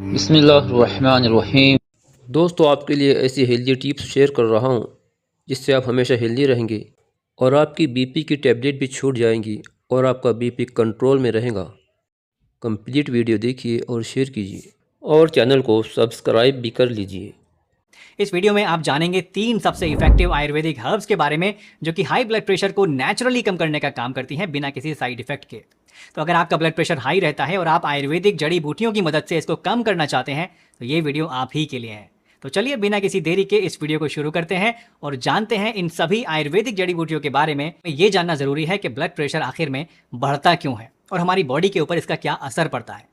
बिस्मिल्लाहिर्रहमानिर्रहीम। दोस्तों, आपके लिए ऐसी हेल्दी टिप्स शेयर कर रहा हूँ जिससे आप हमेशा हेल्दी रहेंगे और आपकी बीपी की टैबलेट भी छूट जाएंगी और आपका बीपी कंट्रोल में रहेगा। कंप्लीट वीडियो देखिए और शेयर कीजिए और चैनल को सब्सक्राइब भी कर लीजिए। इस वीडियो में आप जानेंगे 3 सबसे इफेक्टिव आयुर्वेदिक हर्ब्स के बारे में जो कि हाई ब्लड प्रेशर को नेचुरली कम करने का काम करती हैं बिना किसी साइड इफेक्ट के। तो अगर आपका ब्लड प्रेशर हाई रहता है और आप आयुर्वेदिक जड़ी बूटियों की मदद से इसको कम करना चाहते हैं तो ये वीडियो आप ही के लिए है। तो चलिए बिना किसी देरी के इस वीडियो को शुरू करते हैं और जानते हैं इन सभी आयुर्वेदिक जड़ी बूटियों के बारे में। ये जानना जरूरी है कि ब्लड प्रेशर आखिर में बढ़ता क्यों है और हमारी बॉडी के ऊपर इसका क्या असर पड़ता है।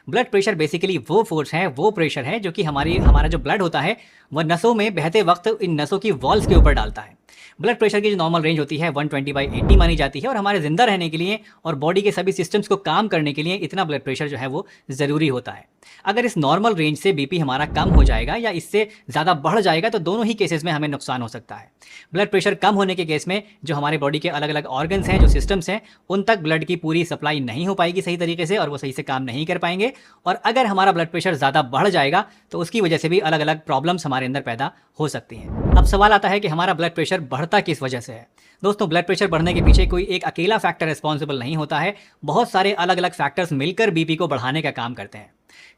ब्लड प्रेशर बेसिकली वो फोर्स है, वो प्रेशर है जो कि हमारा जो ब्लड होता है वह नसों में बहते वक्त इन नसों की वॉल्स के ऊपर डालता है। ब्लड प्रेशर की जो नॉर्मल रेंज होती है 120/80 मानी जाती है और हमारे जिंदा रहने के लिए और बॉडी के सभी सिस्टम्स को काम करने के लिए इतना ब्लड प्रेशर जो है वो ज़रूरी होता है। अगर इस नॉर्मल रेंज से बीपी हमारा कम हो जाएगा या इससे ज़्यादा बढ़ जाएगा तो दोनों ही केसेस में हमें नुकसान हो सकता है। ब्लड प्रेशर कम होने के केस में जो हमारे बॉडी के अलग अलग ऑर्गन्स हैं, जो सिस्टम्स हैं, उन तक ब्लड की पूरी सप्लाई नहीं हो पाएगी सही तरीके से और वो सही से काम नहीं कर पाएंगे। और अगर हमारा ब्लड प्रेशर ज़्यादा बढ़ जाएगा तो उसकी वजह से भी अलग अलग प्रॉब्लम्स हमारे अंदर पैदा हो सकती हैं। अब सवाल आता है कि हमारा ब्लड प्रेशर बढ़ता किस वजह से है। दोस्तों, ब्लड प्रेशर बढ़ने के पीछे कोई एक अकेला फैक्टर रिस्पॉन्सिबल नहीं होता है। बहुत सारे अलग अलग फैक्टर्स मिलकर बीपी को बढ़ाने का काम करते हैं।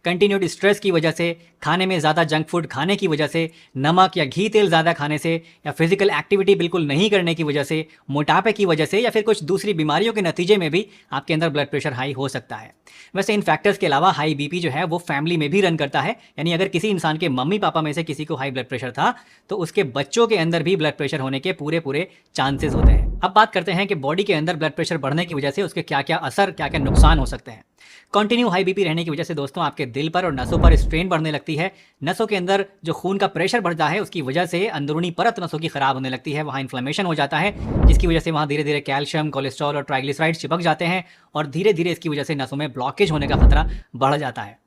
कंटिन्यूड स्ट्रेस की वजह से, खाने में ज़्यादा जंक फूड खाने की वजह से, नमक या घी तेल ज़्यादा खाने से, या फिजिकल एक्टिविटी बिल्कुल नहीं करने की वजह से, मोटापे की वजह से, या फिर कुछ दूसरी बीमारियों के नतीजे में भी आपके अंदर ब्लड प्रेशर हाई हो सकता है। वैसे इन फैक्टर्स के अलावा हाई बीपी जो है वो फैमिली में भी रन करता है, यानी अगर किसी इंसान के मम्मी पापा में से किसी को हाई ब्लड प्रेशर था तो उसके बच्चों के अंदर भी ब्लड प्रेशर होने के पूरे पूरे चांसेस होते हैं। अब बात करते हैं कि बॉडी के अंदर ब्लड प्रेशर बढ़ने की वजह से उसके क्या क्या असर, क्या क्या नुकसान हो सकते हैं। कंटिन्यू हाई बीपी रहने की वजह से दोस्तों आपके दिल पर और नसों पर स्ट्रेन बढ़ने लगती है। नसों के अंदर जो खून का प्रेशर बढ़ता है उसकी वजह से अंदरूनी परत नसों की खराब होने लगती है, वहाँ इन्फ्लेमेशन हो जाता है, जिसकी वजह से वहाँ धीरे धीरे कैल्शियम, कोलेस्ट्रॉल और ट्राइग्लिसराइड्स चिपक जाते हैं और धीरे धीरे इसकी वजह से नसों में ब्लॉकेज होने का खतरा बढ़ जाता है,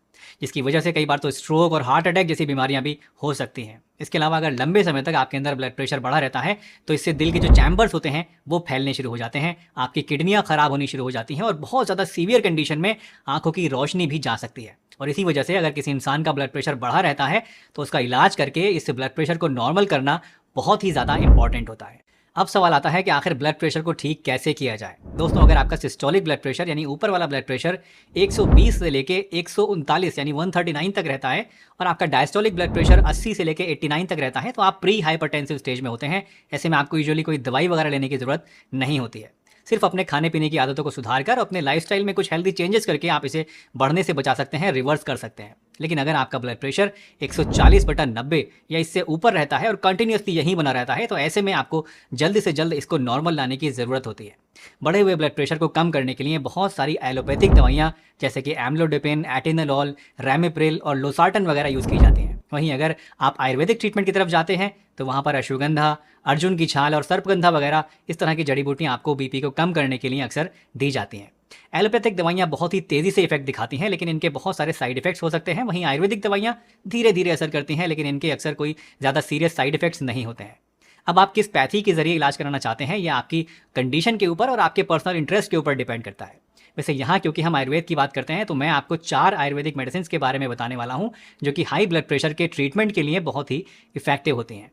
जिसकी वजह से कई बार तो स्ट्रोक और हार्ट अटैक जैसी बीमारियां भी हो सकती हैं। इसके अलावा अगर लंबे समय तक आपके अंदर ब्लड प्रेशर बढ़ा रहता है तो इससे दिल के जो चैम्बर्स होते हैं वो फैलने शुरू हो जाते हैं, आपकी किडनियां खराब होनी शुरू हो जाती हैं और बहुत ज़्यादा सीवियर कंडीशन में आंखों की रोशनी भी जा सकती है। और इसी वजह से अगर किसी इंसान का ब्लड प्रेशर बढ़ा रहता है तो उसका इलाज करके इस ब्लड प्रेशर को नॉर्मल करना बहुत ही ज़्यादा इंपॉर्टेंट होता है। अब सवाल आता है कि आखिर ब्लड प्रेशर को ठीक कैसे किया जाए। दोस्तों, अगर आपका सिस्टोलिक ब्लड प्रेशर यानी ऊपर वाला ब्लड प्रेशर 120 से लेके 139 यानी 139 तक रहता है और आपका डायस्टोलिक ब्लड प्रेशर 80 से लेके 89 तक रहता है तो आप प्री हाइपरटेंसिव स्टेज में होते हैं। ऐसे में आपको यूजुअली कोई दवाई वगैरह लेने की जरूरत नहीं होती है। सिर्फ अपने खाने पीने की आदतों को सुधार कर, अपने लाइफस्टाइल में कुछ हेल्दी चेंजेस करके आप इसे बढ़ने से बचा सकते हैं, रिवर्स कर सकते हैं। लेकिन अगर आपका ब्लड प्रेशर 140/90 या इससे ऊपर रहता है और कंटिन्यूसली यहीं बना रहता है तो ऐसे में आपको जल्द से जल्द इसको नॉर्मल लाने की ज़रूरत होती है। बढ़े हुए ब्लड प्रेशर को कम करने के लिए बहुत सारी एलोपैथिक दवाइयाँ जैसे कि एम्लोडिपिन, एटिनोल, रैमिप्रिल और लोसार्टन वगैरह यूज़ की जाती हैं। वहीं अगर आप आयुर्वेदिक ट्रीटमेंट की तरफ जाते हैं तो वहाँ पर अश्वगंधा, अर्जुन की छाल और सर्पगंधा वगैरह इस तरह की जड़ी बूटियाँ आपको बीपी को कम करने के लिए अक्सर दी जाती हैं। एलोपैथिक दवाइयाँ बहुत ही तेज़ी से इफेक्ट दिखाती हैं लेकिन इनके बहुत सारे साइड इफेक्ट्स हो सकते हैं। वहीं आयुर्वेदिक दवाइयाँ धीरे धीरे असर करती हैं लेकिन इनके अक्सर कोई ज़्यादा सीरियस साइड इफेक्ट्स नहीं होते हैं। अब आप किस पैथी के जरिए इलाज कराना चाहते हैं यह आपकी कंडीशन के ऊपर और आपके पर्सनल इंटरेस्ट के ऊपर डिपेंड करता है। वैसे यहाँ क्योंकि हम आयुर्वेद की बात करते हैं तो मैं आपको 4 आयुर्वेदिक मेडिसिन के बारे में बताने वाला हूँ जो कि हाई ब्लड प्रेशर के ट्रीटमेंट के लिए बहुत ही इफेक्टिव होती हैं।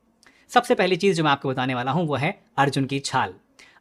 सबसे पहली चीज़ जो मैं आपको बताने वाला हूँ वो है अर्जुन की छाल।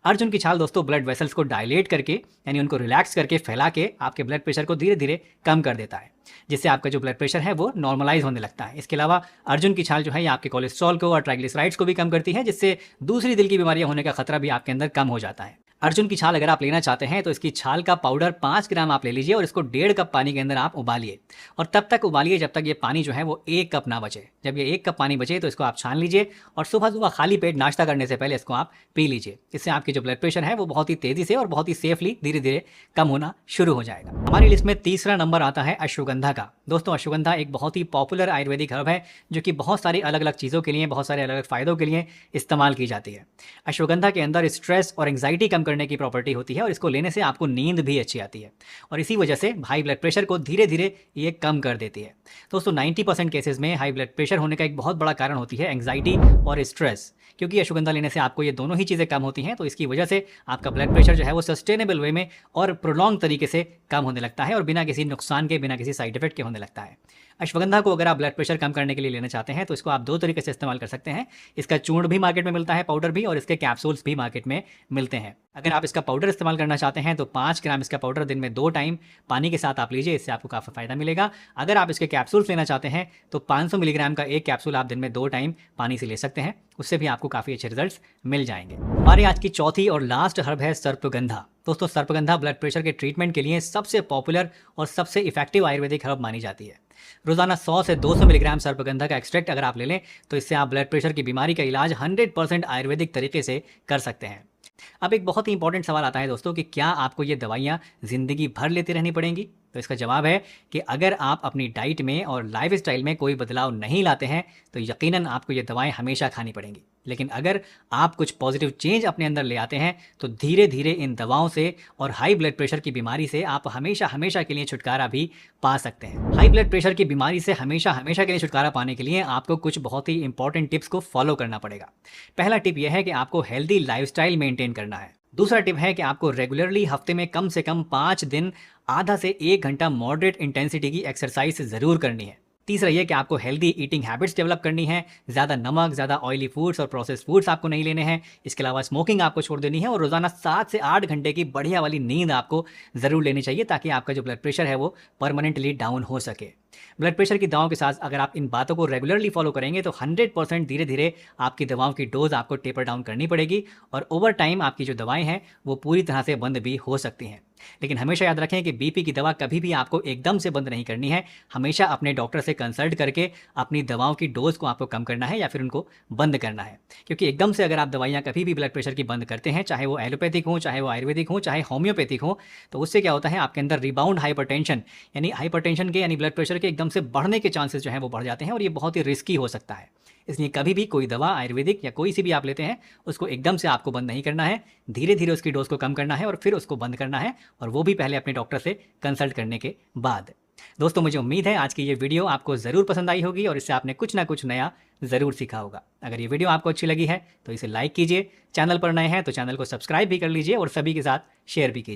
अर्जुन की छाल दोस्तों ब्लड वेसल्स को डायलेट करके यानी उनको रिलैक्स करके फैला के आपके ब्लड प्रेशर को धीरे धीरे कम कर देता है, जिससे आपका जो ब्लड प्रेशर है वो नॉर्मलाइज होने लगता है। इसके अलावा अर्जुन की छाल जो है ये आपके कोलेस्ट्रॉल को और ट्राइग्लिसराइड्स को भी कम करती है, जिससे दूसरी दिल की बीमारियां होने का खतरा भी आपके अंदर कम हो जाता है। अर्जुन की छाल अगर आप लेना चाहते हैं तो इसकी छाल का पाउडर 5 ग्राम आप ले लीजिए और इसको 1.5 कप पानी के अंदर आप उबालिए और तब तक उबालिए जब तक ये पानी जो है वो 1 कप ना बचे। जब ये 1 कप पानी बचे तो इसको आप छान लीजिए और सुबह सुबह खाली पेट नाश्ता करने से पहले इसको आप पी लीजिए। इससे आपकी जो ब्लड प्रेशर है वो बहुत ही तेज़ी से और बहुत ही सेफली धीरे धीरे कम होना शुरू हो जाएगा। हमारी लिस्ट में तीसरा नंबर आता है अश्वगंधा का। दोस्तों, अश्वगंधा एक बहुत ही पॉपुलर आयुर्वेदिक हर्ब है जो कि बहुत सारी अलग अलग चीज़ों के लिए, बहुत सारे अलग अलग फ़ायदों के लिए इस्तेमाल की जाती है। अश्वगंधा के अंदर स्ट्रेस और एंग्जाइटी कम करने की प्रॉपर्टी होती है और इसको लेने से आपको नींद भी अच्छी आती है और इसी वजह से हाई ब्लड प्रेशर को धीरे धीरे ये कम कर देती है। दोस्तों, 90% केसेस में हाई ब्लड प्रेशर होने का एक बहुत बड़ा कारण होती है एंग्जाइटी और स्ट्रेस, क्योंकि अश्वगंधा लेने से आपको ये दोनों ही चीज़ें कम होती हैं तो इसकी वजह से आपका ब्लड प्रेशर जो है वो सस्टेनेबल वे में और प्रोलॉन्ग तरीके से कम होने लगता है और बिना किसी नुकसान के, बिना किसी साइड इफेक्ट के होने लगता है। अश्वगंधा को अगर आप ब्लड प्रेशर कम करने के लिए लेना चाहते हैं तो इसको आप दो तरीके से इस्तेमाल कर सकते हैं। इसका चूर्ण भी मार्केट में मिलता है, पाउडर भी, और इसके कैप्सूल्स भी मार्केट में मिलते हैं। अगर आप इसका पाउडर इस्तेमाल करना चाहते हैं तो 5 ग्राम इसका पाउडर दिन में 2 टाइम पानी के साथ आप लीजिए, इससे आपको काफ़ी फायदा मिलेगा। अगर आप इसके कैप्सूल्स लेना चाहते हैं तो 500 मिलीग्राम का एक कैप्सूल आप दिन में 2 टाइम पानी से ले सकते हैं, उससे भी आपको काफ़ी अच्छे रिजल्ट्स मिल जाएंगे। हमारी आज की चौथी और लास्ट हर्ब है सर्पगंधा। दोस्तों, सर्पगंधा ब्लड प्रेशर के ट्रीटमेंट के लिए सबसे पॉपुलर और सबसे इफेक्टिव आयुर्वेदिक हर्ब मानी जाती है। रोजाना 100 से 200 मिलीग्राम सर्पगंधा का एक्सट्रैक्ट अगर आप ले लें तो इससे आप ब्लड प्रेशर की बीमारी का इलाज 100% आयुर्वेदिक तरीके से कर सकते हैं। अब एक बहुत ही इंपॉर्टेंट सवाल आता है दोस्तों कि क्या आपको ये दवाइयाँ ज़िंदगी भर लेती रहनी पड़ेंगी? तो इसका जवाब है कि अगर आप अपनी डाइट में और लाइफ स्टाइल में कोई बदलाव नहीं लाते हैं तो यकीनन आपको ये दवाएं हमेशा खानी पड़ेंगी। लेकिन अगर आप कुछ पॉजिटिव चेंज अपने अंदर ले आते हैं तो धीरे धीरे इन दवाओं से और हाई ब्लड प्रेशर की बीमारी से आप हमेशा हमेशा के लिए छुटकारा भी पा सकते हैं। हाई ब्लड प्रेशर की बीमारी से हमेशा हमेशा के लिए छुटकारा पाने के लिए आपको कुछ बहुत ही इंपॉर्टेंट टिप्स को फॉलो करना पड़ेगा। पहला टिप यह है कि आपको हेल्दी लाइफस्टाइल मेंटेन करना है। दूसरा टिप है कि आपको रेगुलरली हफ्ते में कम से कम 5 दिन आधा से 1 घंटा मॉडरेट इंटेंसिटी की एक्सरसाइज ज़रूर करनी है। तीसरा ये कि आपको हेल्दी ईटिंग हैबिट्स डेवलप करनी है। ज़्यादा नमक, ज़्यादा ऑयली फूड्स और प्रोसेस्ड फूड्स आपको नहीं लेने हैं। इसके अलावा स्मोकिंग आपको छोड़ देनी है और रोज़ाना 7 से 8 घंटे की बढ़िया वाली नींद आपको ज़रूर लेनी चाहिए ताकि आपका जो ब्लड प्रेशर है वो परमानेंटली डाउन हो सके। ब्लड प्रेशर की दवाओं के साथ अगर आप इन बातों को रेगुलरली फॉलो करेंगे तो 100% धीरे धीरे आपकी दवाओं की डोज आपको टेपर डाउन करनी पड़ेगी और ओवर टाइम आपकी जो दवाएं हैं वो पूरी तरह से बंद भी हो सकती हैं। लेकिन हमेशा याद रखें कि बीपी की दवा कभी भी आपको एकदम से बंद नहीं करनी है। हमेशा अपने डॉक्टर से कंसल्ट करके अपनी दवाओं की डोज को आपको कम करना है या फिर उनको बंद करना है, क्योंकि एकदम से अगर आप दवाइयाँ कभी भी ब्लड प्रेशर की बंद करते हैं, चाहे वो एलोपैथिक हो, चाहे वो आयुर्वेदिक हो, चाहे होम्योपैथिक हो, तो उससे क्या होता है आपके अंदर रिबाउंड हाइपरटेंशन यानी ब्लड प्रेशर के एकदम से बढ़ने के चांसेस जो है वो बढ़ जाते हैं और ये बहुत ही रिस्की हो सकता है। इसलिए कभी भी कोई दवा आयुर्वेदिक या कोई सी भी आप लेते हैं उसको एकदम से आपको बंद नहीं करना है। धीरे धीरे उसकी डोज को कम करना है और फिर उसको बंद करना है, और वो भी पहले अपने डॉक्टर से कंसल्ट करने के बाद। दोस्तों, मुझे उम्मीद है आज की ये वीडियो आपको ज़रूर पसंद आई होगी और इससे आपने कुछ ना कुछ नया ज़रूर सीखा होगा। अगर ये वीडियो आपको अच्छी लगी है तो इसे लाइक कीजिए, चैनल पर नए हैं तो चैनल को सब्सक्राइब भी कर लीजिए और सभी के साथ शेयर भी कीजिए।